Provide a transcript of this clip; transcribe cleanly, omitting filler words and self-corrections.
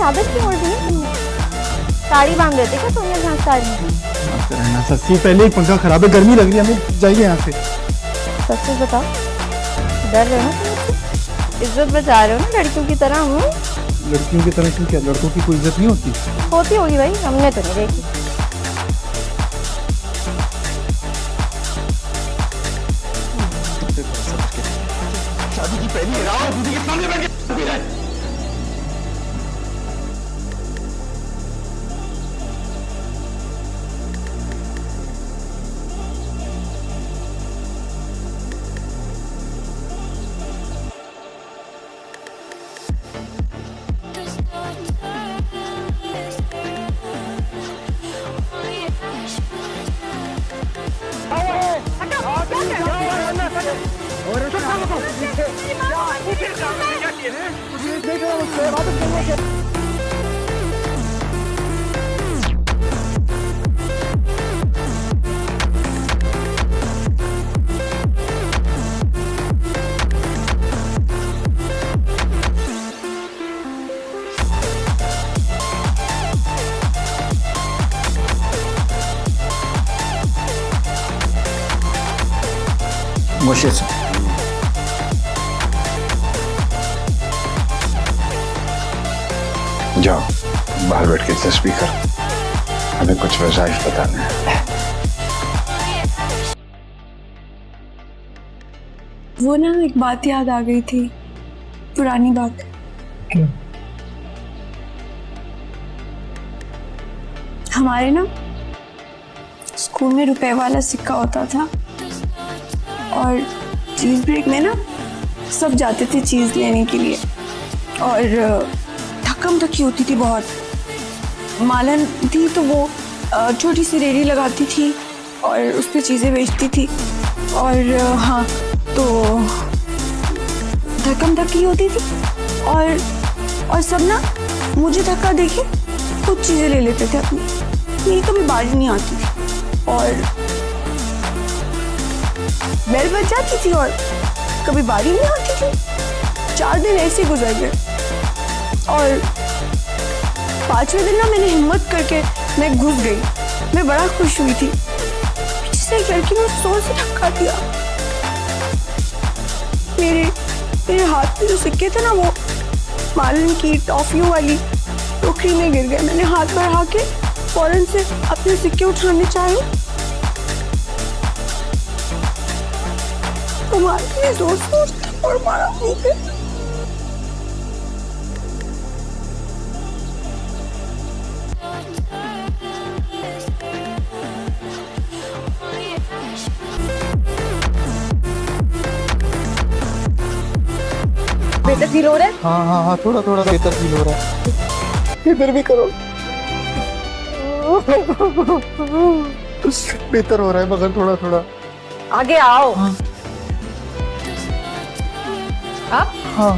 आदत क्यों उड़ गई तुमने? साड़ी बांध देते क्या तुम यहाँ साड़ी? रहना सस्सी, पहले ही पंखा खराब है, गर्मी लग रही है, हमें जाइए यहाँ से। सच सच बताओ, डर रहे हो ना तुम? इज्जत बचा रहे हो ना लड़कियों की तरह? लड़कियों की तरह क्यों? क्या लड़कों की कोई इज्जत नहीं होती? होती होगी भाई, हमने तो नहीं देखी। शादी की पहली रात दूसरी के सामने बैठ के पी रहा है। मुझे जाओ बाहर बैठ के तस्वीर कर, हमें कुछ वज़ाइफ बताना है। वो ना एक बात याद आ गई थी, पुरानी बात। क्या? हमारे ना स्कूल में रुपए वाला सिक्का होता था और चीज ब्रेक में ना सब जाते थे चीज लेने के लिए और धक्कम धक्की होती थी बहुत। मालन थी तो वो छोटी सी रेहड़ी लगाती थी और उस पर चीज़ें बेचती थी और हाँ तो धक्कम धक्की होती थी और सब ना मुझे धक्का देके कुछ चीज़ें ले लेते थे अपनी। मेरी कभी बारी नहीं आती थी और बेल बज जाती थी और कभी बारी नहीं आती थी। 4 दिन ऐसे गुजर गए और 5वें दिन ना मैंने हिम्मत करके मैं घुस गई। मैं बड़ा खुश हुई थी, पीछे से एक लड़की ने जोर से धक्का दिया। मेरे हाथ में जो सिक्के थे ना वो मालन की टॉफियों वाली टोकरी में गिर गए। मैंने हाथ बढ़ा के फौरन से अपने सिक्के उठाने चाहे तो मालन ने जोर से थप्पड़ मारा मुझे। बेहतर फील हो रहा है? हाँ, थोड़ा थोड़ा बेहतर फील हो रहा है। इधर भी करो। बेहतर हो रहा है मगर थोड़ा थोड़ा। आगे आओ। हाँ। आप? हाँ।